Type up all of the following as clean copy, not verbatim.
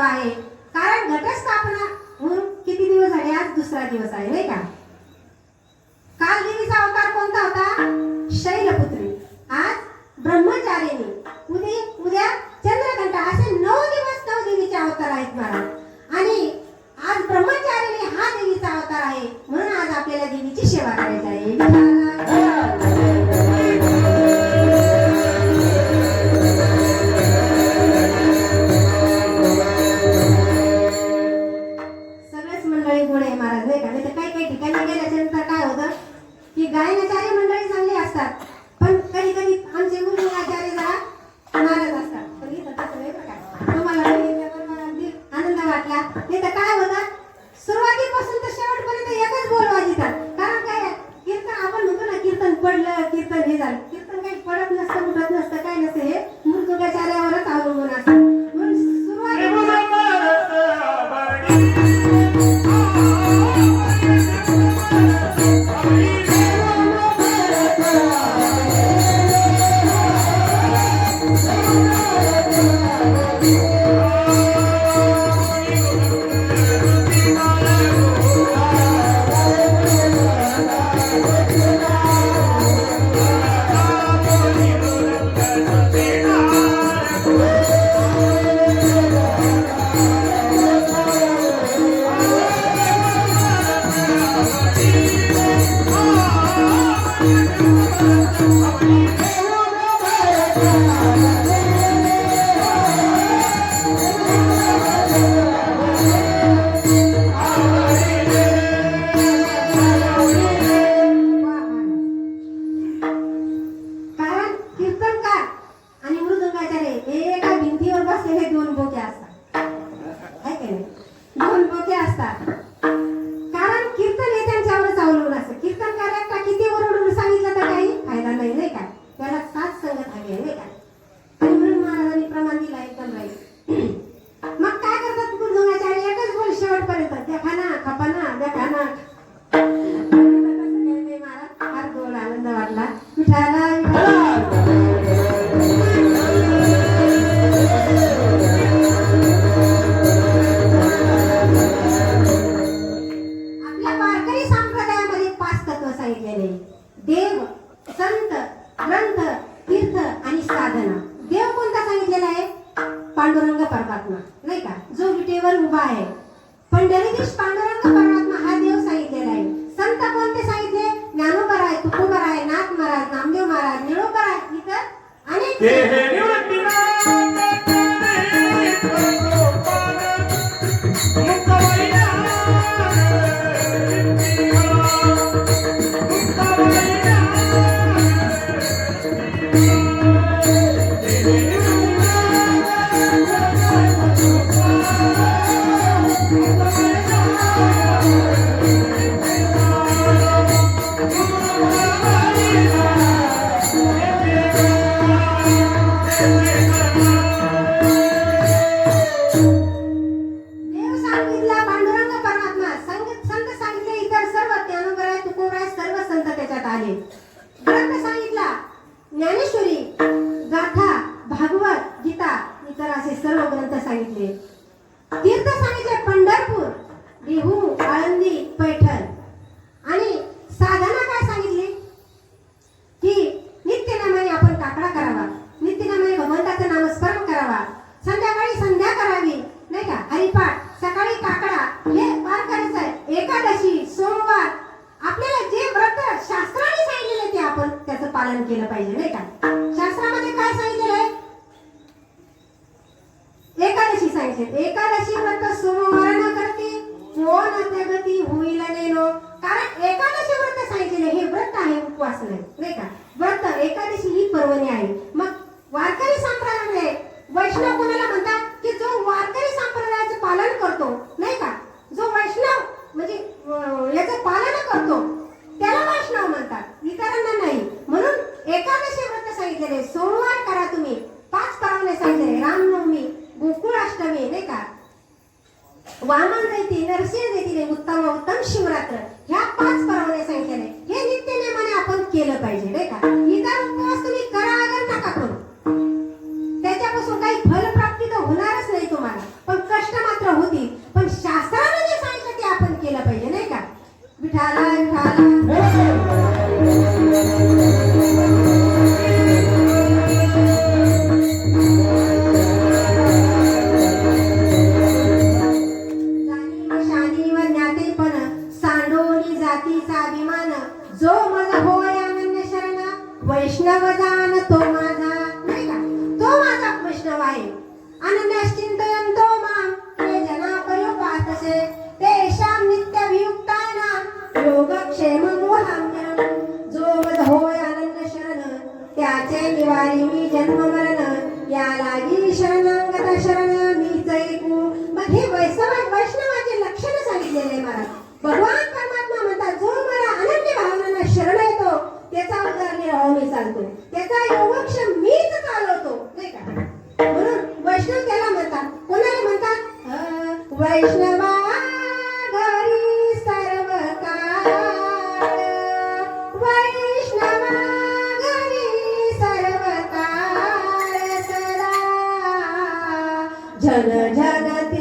सेवा आहे. कारण घटस्थापना म्हणून किती दिवस झाले, आज दुसरा दिवस आहे नाही का. काल देवीचा अवतार कोणता होता, शैलपुत्री. आज ब्रह्मचारिणी, उद्या चंद्रघंटा. असे 9 दिवस 9 देवीचे अवतार आहेत महाराज. आणि आज ब्रह्मचारिणी हा देवीचा अवतार आहे, म्हणून आज आपल्याला देवीची सेवा करायची आहे. सगळेच मंडळी गुण आहे महाराज नाही का. नाही तर काही ठिकाणी गेल्याच्यानंतर काय होतं की गायनाचार्य मंडळी चांगली असतात, पण कधी कधी आमचे गुरु आचार्य जरा नाराज असतात. पण इथं तसं नाही बरं का. तुम्हाला अगदी आनंद वाटला. नाही तर काय होतं, सुरुवातीपासून तर शेवटपर्यंत एकच बोल वाजतात. कारण काय, कीर्तन आपण म्हणतो ना, कीर्तन पडलं, कीर्तन हे झालं. कीर्तन काही पडत नसतं, उठत नसतं, काय नसतं. हे मृदुंगाचार्यावरच अवलंबून असतं. म्हणून पालन केलं पाहिजे नाही का. शास्त्रामध्ये काय सांगितलेलं आहे, एकादशी सांगितले. एकादशी व्रत सोमवार न करते कोण अत्यगती होईल नेनो. कारण एकादशी व्रत सांगितलेले हे व्रत आहे, उपवास नाही का. व्रत एकादशी ही पर्वणी आहे. मग वारकरी संप्रदायामध्ये वैष्णव कोणाला म्हणतात की जो वारकरी संप्रदायाचं पालन करतो नाही का, जो वैष्णव म्हणजे याचं पालन करतो त्याला वैष्णव म्हणतात, इतरांना नाही. म्हणून एकादशी व्रत सांगितलेले. सोमवार करा तुम्ही, 5 पारवणे सांगितलेले. रामनवमी, गोकुळाष्टमी नाही का, वामन जयंती, नरसिंह जयंती, उत्तम शिवरात्र, ह्या 5 पारवणे सांगितलेले. हे नित्य नेमाने आपण केलं पाहिजे नाही का. इतर उपवास तुम्ही करा अगर नका करू, त्याच्यापासून काही फलप्राप्ती तर होणारच नाही तुम्हाला, पण कष्ट अनन्यश्चिन्तयन्तो मां ये जना पर्युपासते तेषां नित्यभियुक्तानां योगक्षेमं वहाम्यहम्. जो मज होय अनन्य शरण त्याचे निवारी मी जन्म मरण या लागी शरणांगत शरण मीच ऐकू. मग हे वैष्णवाचे लक्षण सांगितलेले महाराज. भगवान परमात्मा म्हणतात जो मला अनन्य भावनांना शरण येतो त्याचा उदारनिर्वाह मी चालतो, त्याचा योगक्षेम मीच चालवतो, नाही का. म्हणून वैष्णव त्याला म्हणतात. कोणाला म्हणतात? वैष्णवा घरी सर्व काळ, वैष्णवा घरी सर्व काळ सदा जन जगती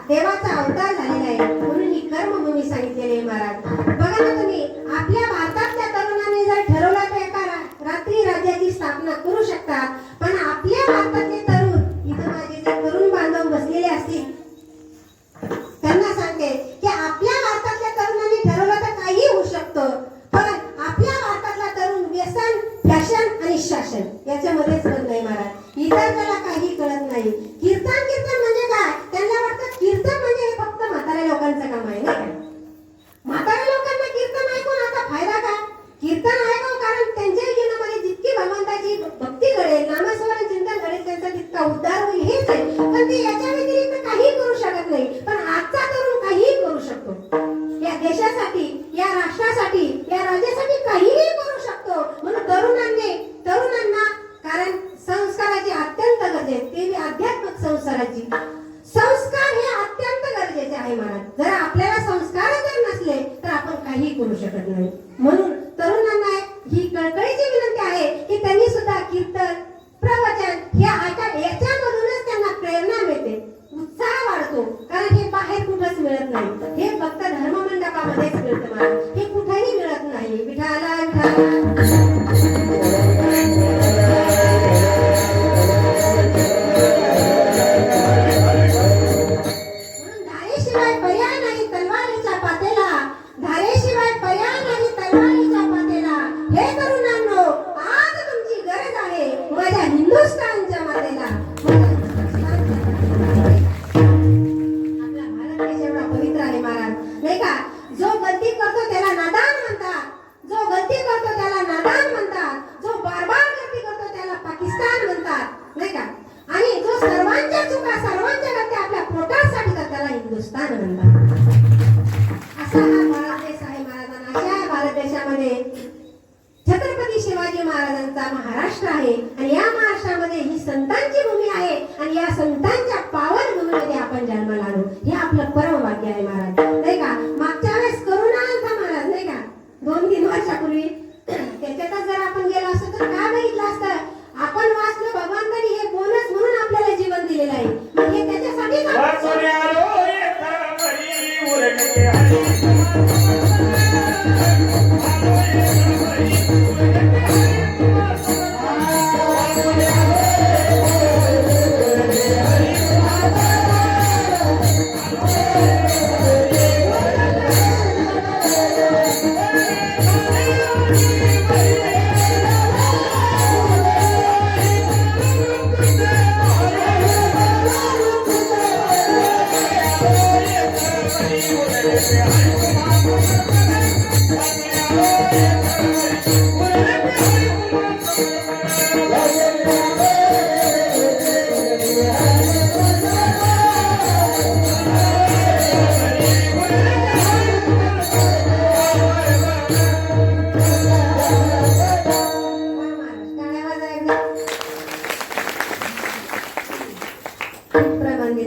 देवाचा अवतार झालेला आहे म्हणून ही कर्मभूमी सांगितलेली आहे महाराज. बघा ना तुम्ही, आपल्या भारतातल्या तरुणांनी जर ठरवलं तर एका रात्री राज्याची स्थापना करू शकतात. पण आपल्या भारतातले तरुण, इथं माझे जे तरुण बांधव बसलेले असतील त्यांना सांगते की आपल्या भारतातल्या तरुणांनी ठरवलं तर काही होऊ शकतं. पण आपल्या भारतातला तरुण व्यसन, फॅशन आणि शासन याच्यामध्येच बंद आहे महाराज. इतर त्याला काही कळत नाही. कीर्तन कीर्तन म्हणजे काय? त्यांना वाटतं कीर्तन म्हणजे हे फक्त म्हाताऱ्या लोकांचं काम आहे. नाही, म्हाताऱ्या लोकांना कीर्तन ऐकून आता फायदा काय? कीर्तन ऐकावं कारण त्यांच्या जीवनामध्ये जितकी भगवंताची भक्ती घडेल, नामस्मरण चिंतन घडेल, त्यांचा तितका उद्धार होईल हेच आहे. पण ते याच्या व्यतिरिक्त काही करू शकत नाही. पण आजचा तरुण काहीही करू शकतो. या देशासाठी, या राष्ट्रासाठी, या राज्यासाठी काहीही करू शकतो. म्हणून तरुणांना कारण संस्काराची अत्यंत गरज आहे, ते आध्यात्मिक संस्काराची. संस्कार हे अत्यंत गरजेचे आहे महाराज. जर आपल्याला संस्कार जर नसले तर आपण काही करू शकत नाही. म्हणून तरुणांना ही कळकळीची विनंती आहे की त्यांनी सुद्धा कीर्तन, प्रवचन याच्यामधूनच त्यांना प्रेरणा मिळते, उत्साह वाढतो. कारण हे बाहेर कुठंच मिळत नाही. हे फक्त धर्ममंडपामध्येच मिळतं महाराज, हे कुठेही मिळत नाही. विठाला विठाला हिंदुस्थान म्हणतात. असा हा भारत देश आहे महाराजांना. अशा भारत देशामध्ये छत्रपती शिवाजी महाराजांचा महाराष्ट्र आहे आणि या महाराष्ट्रामध्ये ही संतांची भूमी आहे आणि या संतांच्या पावन भूमीमध्ये आपण जन्माला आलो. हे आपलं परम भाग्य आहे महाराज, नाही का. मागच्या वेळेस करुणा आलता महाराज, नाही का, 2-3 वर्षापूर्वी. त्याच्यातच जर आपण गेलो असतो तर काय बघितलं असतं. आपण वाचलो भगवंतानी हे बोनस म्हणून आपल्याला जीवन दिलेलं आहे. मग हे त्याच्यासाठीच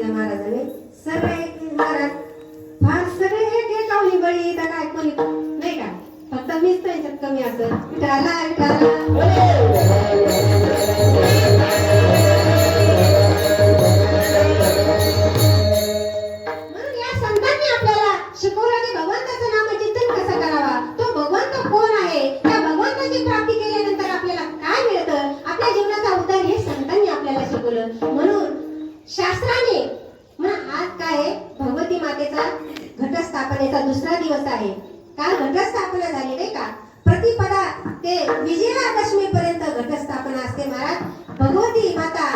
महाराजांनी सगळे महाराज फार सगळे एक लावली बळी तर काय कोणी नाही का. फक्त मीच त्यांच्यात कमी असं विठाला म्हणून या संतांनी आपल्याला शिकवलं की भगवंताचं नामचिंतन कसं करावा. तो भगवंत कोण आहे, त्या भगवंताची प्राप्ती केल्यानंतर आपल्याला काय मिळतं, आपल्या जीवनाचा उद्धार हे संतांनी आपल्याला शिकवलं. म्हणून शास्त्राने आज काय आहे, भगवती मातेचा घटस्थापनेचा दुसरा दिवस आहे. काल घटस्थापना झाली नाही का. प्रतिपदा ते विजयादशमी पर्यंत घटस्थापना असते महाराज. भगवती माता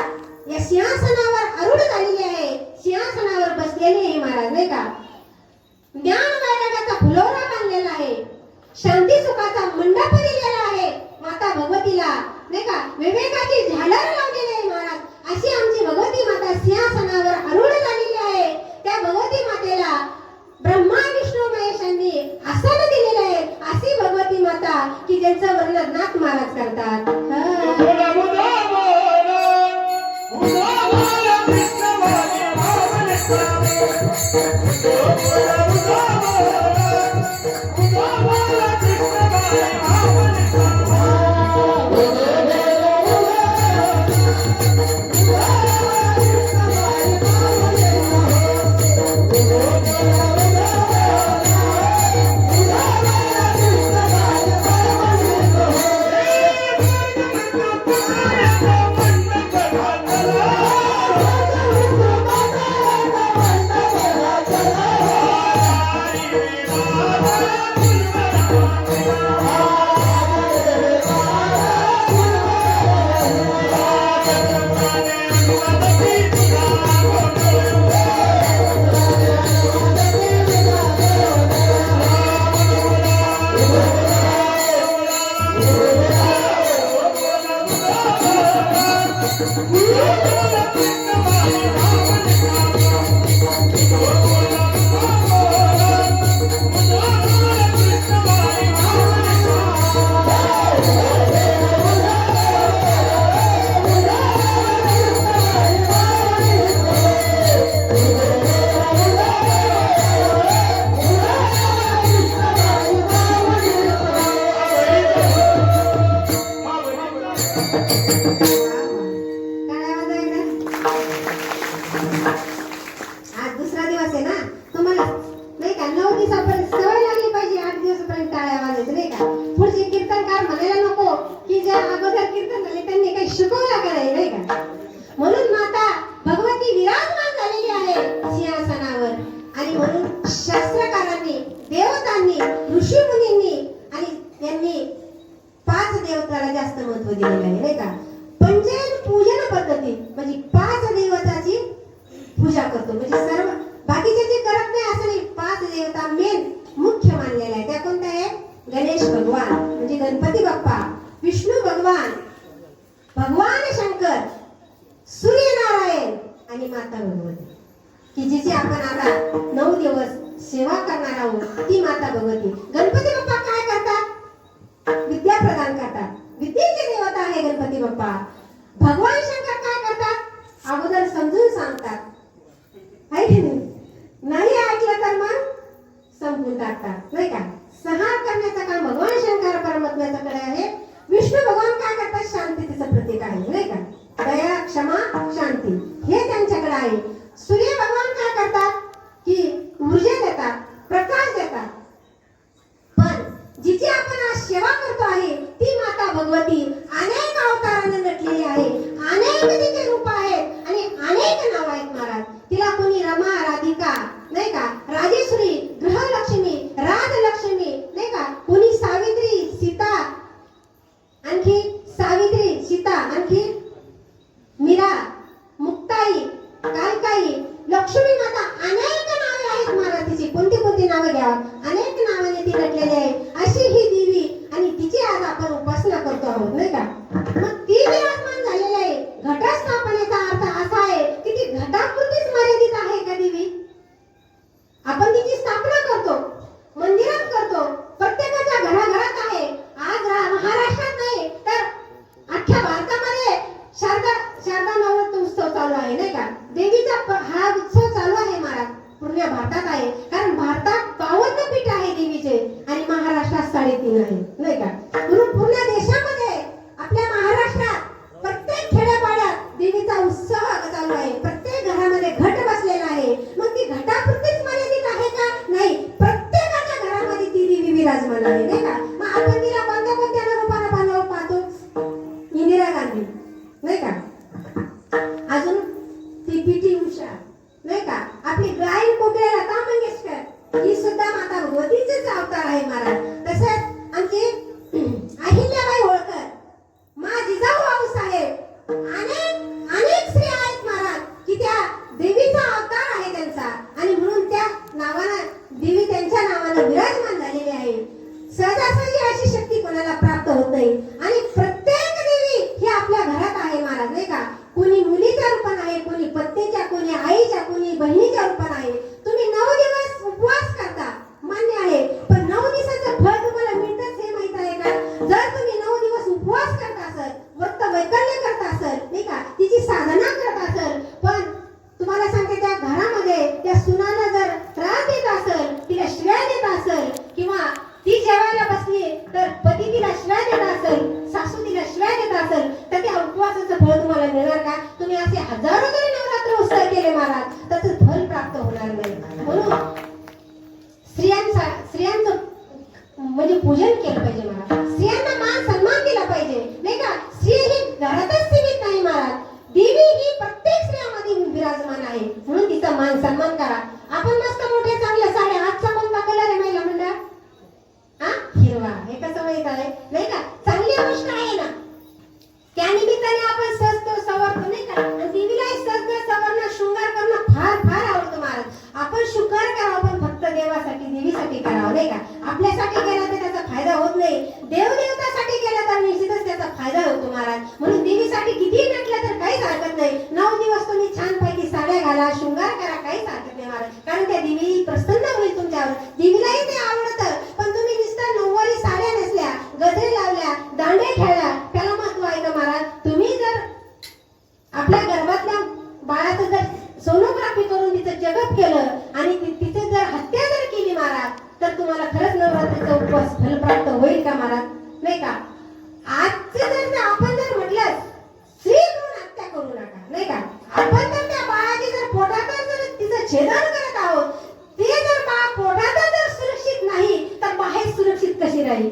या सिंहासनावर आरूढ झालेली आहे, सिंहासनावर बसलेली आहे महाराज, नाही का. ज्ञान वैराग्याचा फुलोरा बांधलेला आहे, शांती सुखाचा मंडप दिलेला आहे माता भगवतीला, नाही का. विवेकाची झालर लावलेली आहे महाराज. अशी आमची भगवती माता सिंहासनावर आरूढ झालेली आहे. त्या भगवती मातेला ब्रह्मा विष्णू महेशांनी आसन दिलेले आहे. अशी भगवती माता की ज्यांचं वर्णन नाथ महाराज करतात. की जिची आपण आता सेवा करणार आहोत ती माता भगवती. गणपती बाप्पा काय करतात? विद्या प्रदान करतात. विद्येचे देवता आहे गणपती बाप्पा. भगवान शंकर काय करतात? अगोदर समजून सांगतात, आहे की नाही ऐकलं तर मग संपून टाकतात, नाही का? संहार करण्याचं काम भगवान शंकर परमात्म्याच्याकडे आहे. विष्णू भगवान काय करतात? शांततेचं प्रतीक आहे, नाही का? दया, क्षमा, शांती हे त्यांच्याकडे आहे. सूर्य भगवान काय करतात? की ऊर्जा देतात, प्रकाश देतात. पण जिची आपण आज सेवा करतो आहे ती माता भगवती अनेक अवताराने नटलेली आहे. अनेक तिचे रूप आहेत आणि अनेक नाव आहेत महाराज. तिला कोणी रमा, राधिका, नाही का, राजेश्वरी, गृहलक्ष्मी, राजलक्ष्मी, नाही का, कोणी सावित्री, सीता, आणखी सावित्री, सीता, आणखी मीरा, मुक्ताई, कालकाई, लक्ष्मी माता, अनेक नावे आहेत महाराज तिची. कोणती कोणती नावे घ्यावा? अनेक नावाने ती नटलेली आहे. अशी ही देवी आणि तिची आज आपण उपासना करतो आहोत, नाही का? मग ती विराजमान झालेली आहे. घटस्थापनेचा अर्थ असा आहे की ती घटापुरतीच मर्यादित आहे का देवी? आपण तिची स्थापना करतो, मंदिरात करतो, प्रत्येकाच्या घराघरात आहे. आज महाराष्ट्रात नाही तर अख्ख्या भारतामध्ये शारदा नवरात्र उत्सव चालू आहे, नाही का? देवीचा हा उत्सव चालू आहे महाराज. पूर्ण भारतात आहे, कारण भारतात 52 पीठ आहे देवीचे आणि महाराष्ट्रात 3.5 आहे, नाही का? म्हणून पूर्ण देशामध्ये आपल्या महाराष्ट्रात प्रत्येक खेड्यापाड्यात देवीचा उत्सव चालू आहे. प्रत्येक घरामध्ये घट बसलेला आहे. मग ती घटापुरतीच मर्यादित आहे का? नाही, प्रत्येकाच्या घरामध्ये ती देवी विराजमान आहे, नाही का? मग आपण तिला कोणत्या कोणत्या रूपाने पाहतो? इंदिरा गांधी, नाही का? अजून ती पी.टी. उषा, नाही का? आपली गायन कोकिळा लता मंगेशकर ही सुद्धा माता भगवतीचेच अवतार आहे महाराज. तसेच आमची अहिल्याबाई होळकर, मा जिजाऊ आऊसाहेब, अनेक अनेक स्त्रिया आहेत महाराज की त्या देवीचा अवतार आहे त्यांचा आणि म्हणून त्या नावानं देवी त्यांच्या नावानं विराजमान झालेली आहे. सहजासहजी अशी शक्ती कोणाला प्राप्त होत नाही आणि प्रत्येक देवी ही आपल्या घरात आहे महाराज, नाही का? कोणी मुलीच्या रूपाने आहे, कोणी पत्नीच्या, कोणी आईच्या, कोणी बहिणीच्या रूपाने आहे. तुम्ही 9 दिवस उपवास करता, मान्य आहे, पण 9 दिवसाचं फळ तुम्हाला मिळतच हे माहित आहे का? जर तुम्ही 9 दिवस उपवास करत असाल, व्रत वैकल्य करत असाल, नाही का, तिची साधना करत असाल, पण तुम्हाला सांगते त्या घरामध्ये त्या सुनाला जर त्रास देत असेल, तिला शिव्या देत असेल, किंवा ती जेवायला बसली तर पती तिला शिव्या देत असेल, सासू तिला शिव्या देत असेल, तर त्या उपवासाचं फळ तुम्हाला मिळणार का? तुम्ही असे हजारो जरी नवरात्र उत्सव केले महाराज, त्याचं फल प्राप्त होणार नाही. म्हणून स्त्रियांचं म्हणजे पूजन केलं पाहिजे महाराज. स्त्रियांना मान सन्मान दिला पाहिजे, नाही का? स्त्री ही घरातच सीमित नाही महाराज. देवी ही प्रत्येक स्त्रियामध्ये विराजमान आहे, म्हणून तिचा मान सन्मान करा. आपण मस्त मोठे चांगल्या साड्या, आजचा कोणता कलर आहे महिला मंडळ? हिरवा. हे कसं माहित आहे, नाही का? चांगली गोष्ट आहे ना. त्या निमित्ताने आपण सजतो, सवरतो, नाही का? आणि देवीलाही सजणं, सवरणं, शृंगार करणं फार फार आवडतं महाराज. आपण शृंगार करावा पण फक्त देवासाठी, देवीसाठी करावं, नाही का? आपल्यासाठी केला तर त्याचा फायदा होत नाही. देवदेवतासाठी केला तर निश्चितच त्याचा फायदा होतो महाराज. म्हणून देवीसाठी किती नटलं तर काहीच हरकत नाही. 9 दिवस तुम्ही छानपैकी साड्या घाला, शृंगार करा, काहीच हरकत नाही महाराज. कारण त्या देवी प्रसन्न होईल तुमच्यावर. देवीलाही ते आवडतं. पण तुम्ही नुसतं 9वारी साड्या नेसल्या, गजरे लावल्या, दांडे खेळल्या, त्याला महत्व आहे का महाराज? तुम्ही जर आपल्या गर्भातल्या बाळाचं जर सोनोग्राफी करून तिचं चेकअप केलं आणि तिथे जर हत्या जर केली महाराज, तर तुम्हाला खरंच नवरात्रीचा उपवास फल प्राप्त होईल का महाराज? नाही का? आजचे जर आपण जर म्हटलं स्त्री करून हत्या करू नका, नाही का? आपण तर त्या बाळाची जर पोटात जर तिचं छेदन करत आहोत, ते जर बाळ पोटात जर सुरक्षित नाही तर बाहेर सुरक्षित कशी राहील?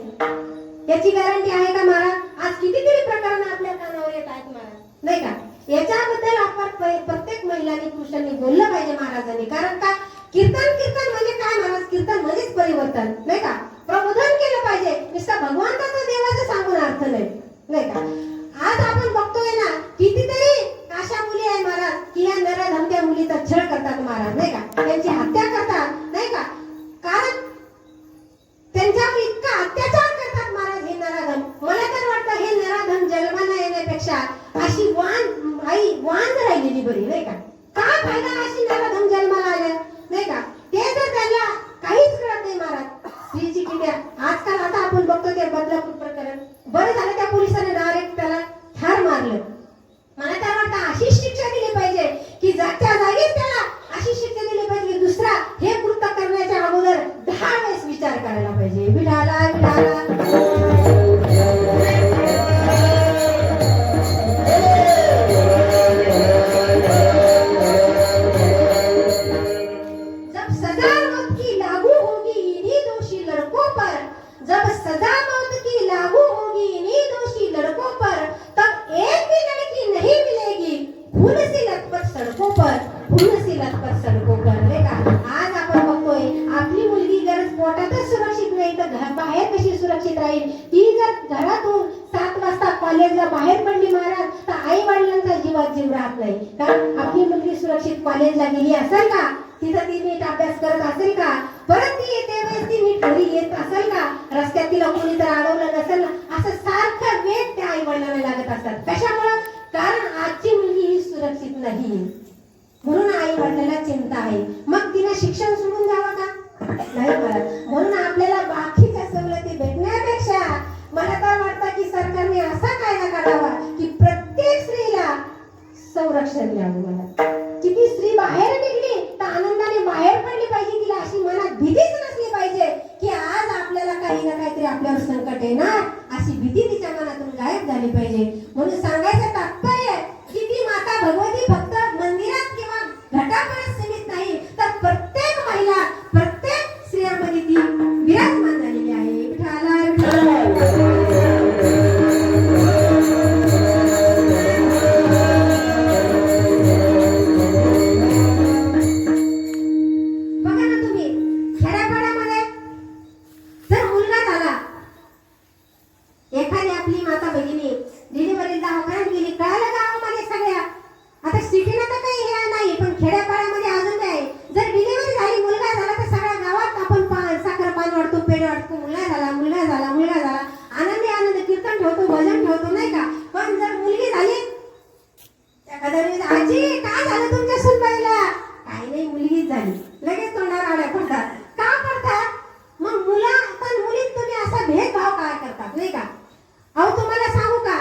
याची गॅरंटी आहे का महाराज? आज कितीतरी प्रकरण आपल्या कानावर येत आहेत महाराज, नाही का? याच्याबद्दल आपण प्रत्येक महिलांनी, पुरुषांनी बोललं पाहिजे महाराजांनी. कारण का? कीर्तन म्हणजे काय महाराज? कीर्तन म्हणजेच परिवर्तन, नाही का? प्रबोधन केलं पाहिजे. नुसतं भगवंताचं देवाचं सांगून अर्थ नाही, नाही का? आज आपण बघतोय ना कितीतरी अशा मुली आहे महाराज की या नराधमत्या मुलीचा छळ करतात महाराज, नाही का? त्यांची हत्या करतात, नाही का? कारण त्यांच्यावर इतका अत्याचार करतात महाराज हे नराधम. मला तर वाटतं हे नराधम जन्माला येण्यापेक्षा अशी वांज राहिलेली बरी, नाही का? काय फायदा अशी नराधम जन्माला आल्या, नाही का? ते जर त्यांना जाईल. ती जर घरातून 7 वाजता कॉलेजला बाहेर पडली महाराज तर आई वडिलांचा जीवात जीव राहत नाही. का आपली मुलगी सुरक्षित कॉलेजला गेली असेल का, तिचा ती नीट अभ्यास करत असेल का, परत ती येते वेळेस ती नीट घरी येत असेल का, रस्त्यात तिला कोणी तर अडवलं नसेल ना, असं सारखं वेग त्या आई वडिलांना लागत असतात. कशामुळं? कारण आजची मुलगी ही सुरक्षित नाही, म्हणून आई वडिलांना चिंता आहे. मग तिने शिक्षण सोडून द्यावं का? नाही महाराज. म्हणून आपल्याला बाकीच्या सवलती भेटण्यापेक्षा मला तर वाटतं की सरकारने असा कायदा काढावा की प्रत्येक स्त्रीला संरक्षण द्यावं. मला की ती स्त्री बाहेर निघली तर आनंदाने बाहेर पडली पाहिजे, तिला अशी मनात भीतीच नसली पाहिजे की आज आपल्याला काही ना काहीतरी आपल्यावर संकट येणार, अशी भीती तिच्या मनातून गायब झाली पाहिजे. म्हणून सांगायचं तात्पर्य की ती माता भगवती फक्त मंदिरात किंवा घटापर्यंत सीमित नाही, तर प्रत्येक महिला प्रत्येक स्त्रियांमध्ये ती विराजमान झालेली आहे. बघा ना तुम्ही, खेड्यापाड्यामध्ये जर मुलगा झाला, एखादी आपली माता भगिनी डिलिव्हरीला दवाखान्यात गेली, कळालं गावामध्ये सगळ्या, आता सिटीला तर काही हे नाही, पण खेड्यापाड्यामध्ये अजून काय, जर डिलिव्हरी झाली, मुलगा झाला तर सगळ्या गावात आपण साखर पान वाटतो, पेढे वाटतो, मुलगा झाला, मुलगा झाला, मुलगा झाला, आनंदी आनंद कीर्तन ठेवतो, भजन ठेवतो, नाही का. पण जर मुलगी झाली, एखाद्या आजी काय झालं तुमच्या सुनबाईला, काही नाही मुलगीच झाली, लगेच तोंडावर आड्या पडतात. का पडतात? मग मुला पण मुलीत तुम्ही असा भेदभाव काय करतात, नाही का. अहो तुम्हाला सांगू का,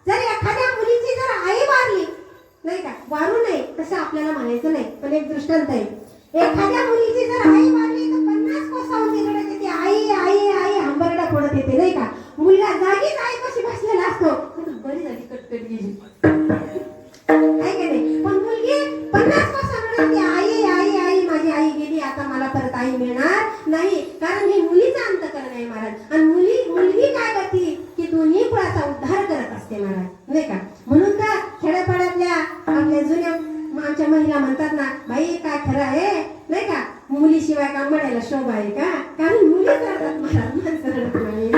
जर एखाद्या मुलीची जर आई वारली, नाही का, वारू नये तसं आपल्याला म्हणायचं नाही, पण एक दृष्टांत आहे. एखाद्या मुलीची जर आई वारली तर 50 कोसावून तिकडे येते, आई आई आई हंबरडा पडत येते, नाही का. मुलगा जागीच आई कशी बसलेला असतो, बरी झाली कटकट गेली, आहे का नाही. पण मुलगी 50 कोसावून येते, आई आई आई माझी आई गेली, आता मला परत आई मिळणार नाही. कारण हे मुलीचं अंतःकरण आहे महाराज. आणि मुलगी काय करते की दोन्ही कुळाचा उद्धार करत असते महाराज, नाही का. म्हणून तर खेड्यापाड्यातल्या आपल्या जुन्या आमच्या महिला म्हणतात ना, बाई काय खरं आहे, नाही का, मुलीशिवाय काम म्हणायला शोभा आहे का, कारण मुली करतात महाराज, माणसं रडत नाही.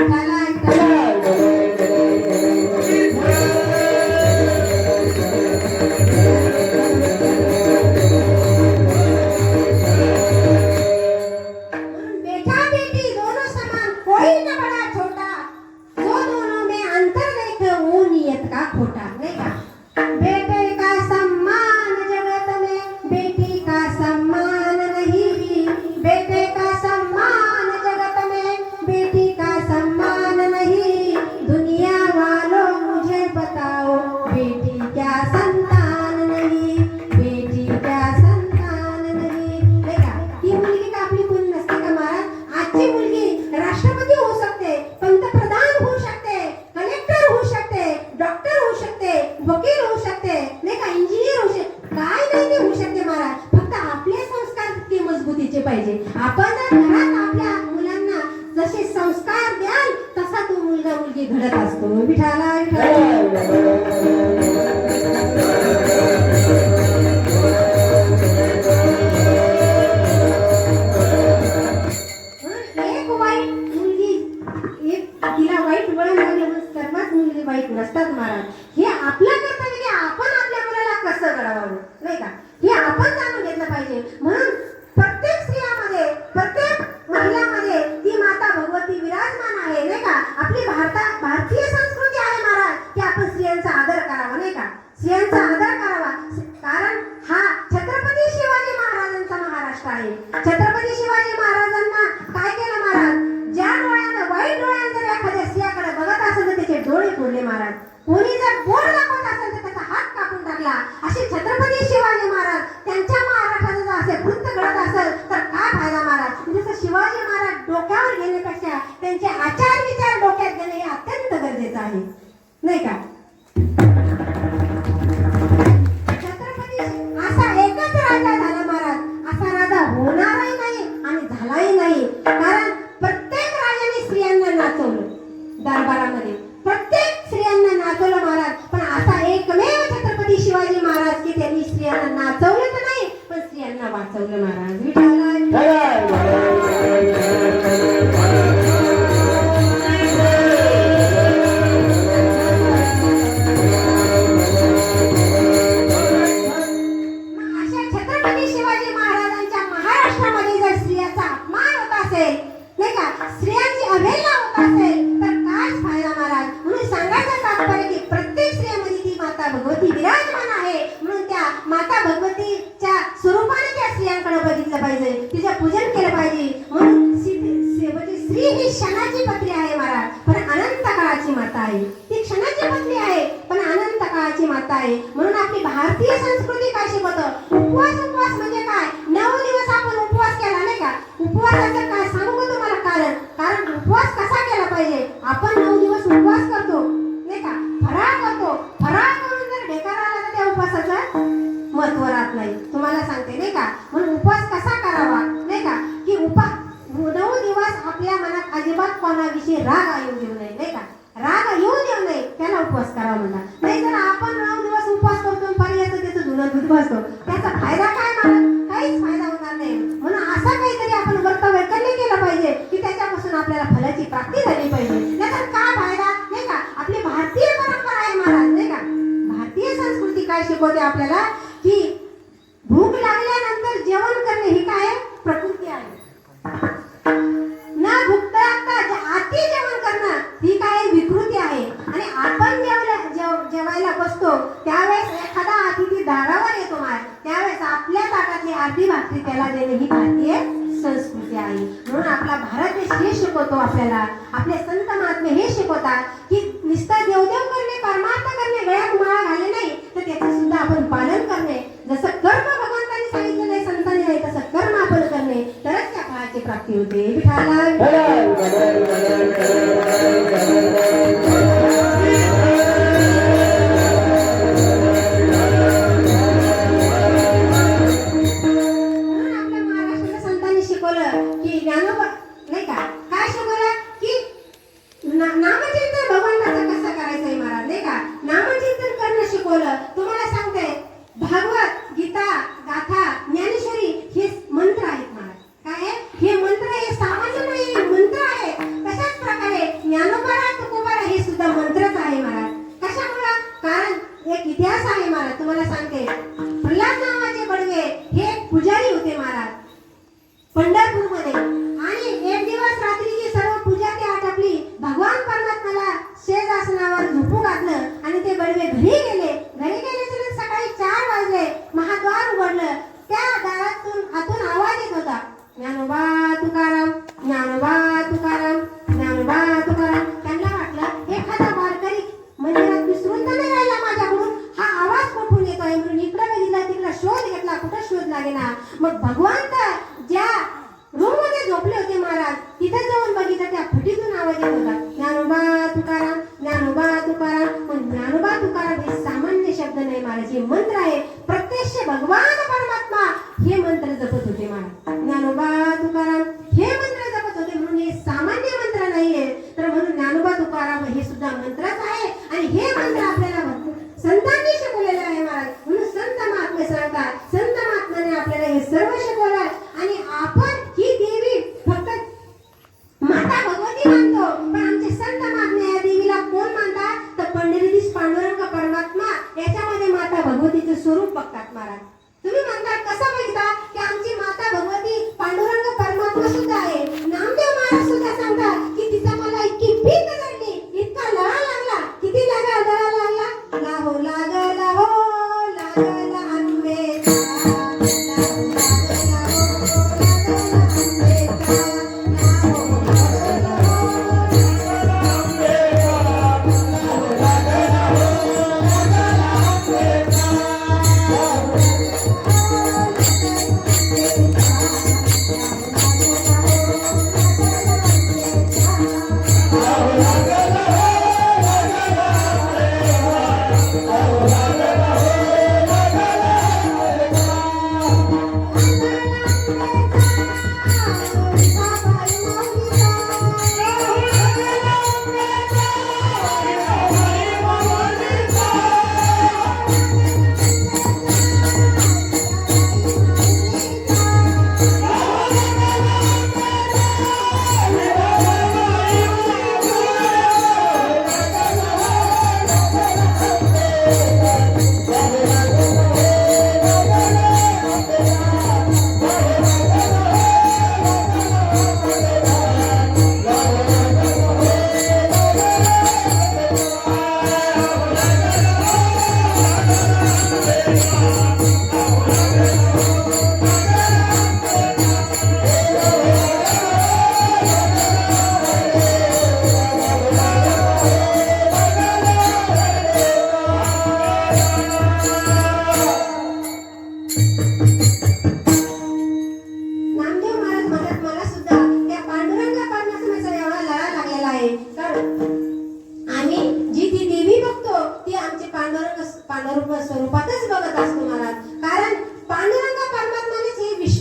बेटा बेटी दोनों समान, कोई न बड़ा छोटा, जो दोनों में अंतर देखे वो नियत का खोटा, नाही का. बेटे का सम्मान जगत में बेटी का सम्मान नहीं, बेटे का सम्मान जगत में बेटी का सम्मान नहीं, दुनिया वालों मुझे बताओ बेटी क्या संतान नहीं, बेटी क्या संतान नहीं, नाही का. ही मुलगी का आपली कोणी नसते का महाराज. आजची मुलगी राष्ट्रपती होऊ शकते, पंतप्रधान होऊ शकते, कलेक्टर होऊ शकते, डॉक्टर होऊ शकते, वकील होऊ शकते, नाही का, इंजिनियर होऊ शकते, काय नाही ते होऊ शकते महाराज. फक्त आपले संस्कार तितके मजबूतीचे पाहिजे. आपण जर घरात आपल्या मुलांना जसे संस्कार द्याल तसा तो मुलगा मुलगी घडत असतो. विठाला एक वाईट मुलगी, एक तिला वाईट वळण लागले म्हणून सर्वात मुलगी वाईट नसतात महाराज. हे आपलं कर्तव्य की आपण आपल्या मुलाला कसं घडवावं, नाही का, हे आपण जाणून घेतलं पाहिजे. म्हणून प्रत्येक स्त्रियामध्ये प्रत्येक महिलामध्ये ती माता भगवती विराजमान आहे, नाही का. आपली भारतीय संस्कृती आहे महाराज की आपण स्त्रियांचा आदर करावा, नाही का, स्त्रियांचा आदर करावा. कारण हा छत्रपती शिवाजी महाराजांचा महाराष्ट्र आहे. छत्रपती शिवाजी महाराजांना काय केलं महाराज, ज्या डोळ्यानं वाईट डोळ्यानं जर एखाद्या स्त्रियाकडे बघत असेल तर त्याचे डोळे फोडले महाराज. कोणी जर बोर दाखवत असेल तर त्याचा हात कापून टाकला. असे छत्रपती शिवाजी महाराज त्यांच्या महाराष्ट्राचं जर असे वृत्त घडत असेल तर काय फायदा महाराज. जसं शिवाजी महाराज डोक्यावर घेण्यापेक्षा त्यांचे आचार विचार डोक्यात घेणे हे अत्यंत गरजेचं आहे, नाही का. छत्रपती असा एकच राजा झाला महाराज, असा राजा होणारही नाही आणि झालाही नाही. कारण प्रत्येक राजाने स्त्रियांना नाचवलं दरबारामध्ये, प्रत्येक स्त्रियांना नाचवलं महाराज. पण असा एकमेव छत्रपती शिवाजी महाराज की त्यांनी स्त्रियांना नाचवलं तर नाही पण स्त्रियांना वाचवलं महाराज. विठाला क्षणाची पत्नी आहे महाराज, पण अनंत काळाची माता आहे. ती क्षणाची पत्नी आहे पण अनंत काळाची माता आहे. म्हणून आपली भारतीय संस्कृती काय शिकवतं? उपवास म्हणजे काय? 9 दिवस आपण उपवास केला नाही का? उपवासाचं काय सांगू का तुम्हाला कारण उपवास कसा केला पाहिजे? आपण 9 दिवस उपवास करतो नाही का? फराळ करतो. फराळ करून जर ढेकर आला तर त्या उपवासाचं महत्व राहत नाही. तुम्हाला सांगते नाही का? म्हणून उपवास कसा करावा नाही का? की 9 दिवस आपल्या मनात अजिबात कोणाविषयी राग येऊ देऊ नये नाही का? राग येऊ देऊ नये त्याला उपवास करावा म्हणतात. नाही तर आपण 9 दिवस उपवास करतो पर्यंत त्याचं धुणं धुत बसतो, त्याचा फायदा काय मला? काहीच फायदा होणार नाही. म्हणून असा काहीतरी आपण व्रत वैकल्य केलं पाहिजे की त्याच्यापासून आपल्याला फलाची प्राप्ती झाली पाहिजे. त्याचा काय फायदा नाही का? आपली भारतीय परंपरा आहे महाराज नाही का? भारतीय संस्कृती काय शिकवते आपल्याला की भूक लागल्यानंतर जेवण करणे ही काय प्रकृती आहे. ना भुकता अति जेवण करणं ही काय विकृती आहे. आणि आपण जेवायला बसतो त्यावेळेस एखादा अतिथी दारावर येतो त्यावेळेस आपल्या ताटातली अर्धी भाकरी त्याला देणे ही भारतीय संस्कृती आहे. म्हणून आपला भारत देश हे शिकवतो आपल्याला, आपले संत महात्मे हे शिकवतात की नुसतं देवदेव करणे, परमार्थ करणे, गळ्यात माळा घालणे नाही तर त्याचे सुद्धा आपण पालन करणे. जसं कर्म भगवंतांनी सांगितलं नाही, संतांनी नाही, तसं कर्म आपण करणे तरच त्या फळाची प्राप्ती होते. पंढरपूरमध्ये आणि एक दिवस रात्रीची सर्व पूजा ते आटपली. भगवान परमात्म्याला शेज आसनावर झोपू घातलं आणि ते बडवे घरी गेले. सकाळी 4 वाजले. महाद्वार उघडलं. त्या दारातून आतून आवाज येत होता, ज्ञानोबा तुकाराम, ज्ञानोबा तुकाराम, ज्ञानोबा तुकाराम. त्यांना वाटलं एखादा वारकरी मंदिरात विसरून तर नाही राहिला माझ्याकडून, हा आवाज कुठून येतोय म्हणून इकडे बघितलं, तिकडे शोध घेतला, कुठं शोध लागेना. मग भगवान ज्या रूम मध्ये झोपले होते महाराज तिथे जाऊन बघितलं त्या फुटीतून आवाज येत होता, ज्ञानोबा तुकाराम, ज्ञानोबा तुकाराम. पण ज्ञानोबा तुकाराम हे सामान्य शब्द नाही महाराज, हे मंत्र आहे. प्रत्यक्ष भगवान परमात्मा हे मंत्र जपत होते महाराज. ज्ञानोबा तुकाराम हे मंत्र जपत होते म्हणून हे सामान्य मंत्र नाहीये. तर म्हणून ज्ञानोबा तुकाराम हे सुद्धा मंत्रच आहे आणि हे मंत्र आपल्याला संतांनी शिकवलेलं आहे महाराज. म्हणून संत महात्मे सांगतात, संत महात्म्याने आपल्याला हे सर्व शिकवलं. आणि आपण ही देवी फक्त माता भगवती मानतो, पण आमचे संत महात्मे या देवीला कोण मानतात तर पंढरीधीश पांडुरंग परमात्मा याच्यामध्ये माता भगवतीचे स्वरूप बघतात महाराज. तुम्ही म्हणतात कसं बघता की आमची माता भगवती पांडुरंग परमात्मा सुद्धा आहे. नामदेव महाराज सुद्धा सांगतात की तिचा मला इतकी भीत झाली, इतका लळा लागला. किती लळा लागला? लाहो लागला हो लागला आंबेचा,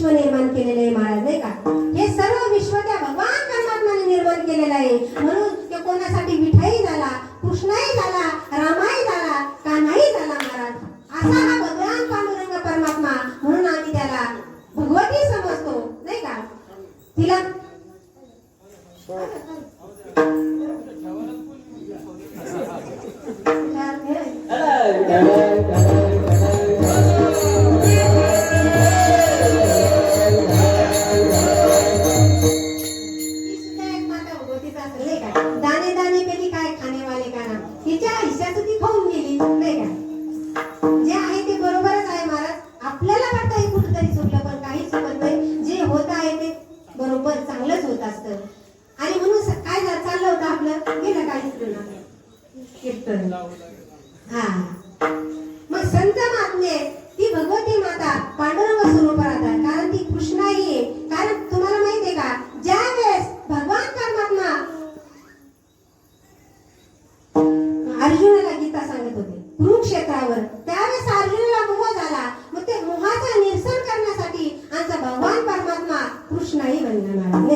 विश्व निर्माण केलेले आहे महाराज, नाही का? हे सर्व विश्व त्या भगवान परमात्माने निर्माण केलेलं आहे. म्हणून ते कोणासाठी विठाई झाला, कृष्णाही झाला, रामाही झाला, कान्हाही झाला महाराज. असा हा भगवान पांडुरंग परमात्मा, म्हणून आम्ही त्याला भगवती समजतो, नाही का? तिला दाणे दाणे पेली काय खाणे वाले का ना, तिच्या हिश्श्याचं ती खाऊन गेली, नाही का? जे आहे ते बरोबरच आहे महाराज. आपल्याला वाटतं हे कुठेतरी चुकलं, पण काहीच चुकत नाही. जे होत आहे ते बरोबर चांगलंच होत असतं. आणि म्हणून काय चाललं होतं आपलं, गेलं काहीच कीर्तन. हा, मग संत महात्मे ती भगवती माता पांडुरंग स्वरूप राहतात, कारण ती कृष्णाई आहे. कारण तुम्हाला माहितीये का, ज्या वेळेस भगवान परमात्मा अर्जुनाला गीता सांगत होते कुरुक्षेत्रावर, त्यावेळेस अर्जुनाला मोह झाला. मग ते मोहाचं निरसन करण्यासाठी आमचा भगवान परमात्मा कृष्णाई बनला महाराज.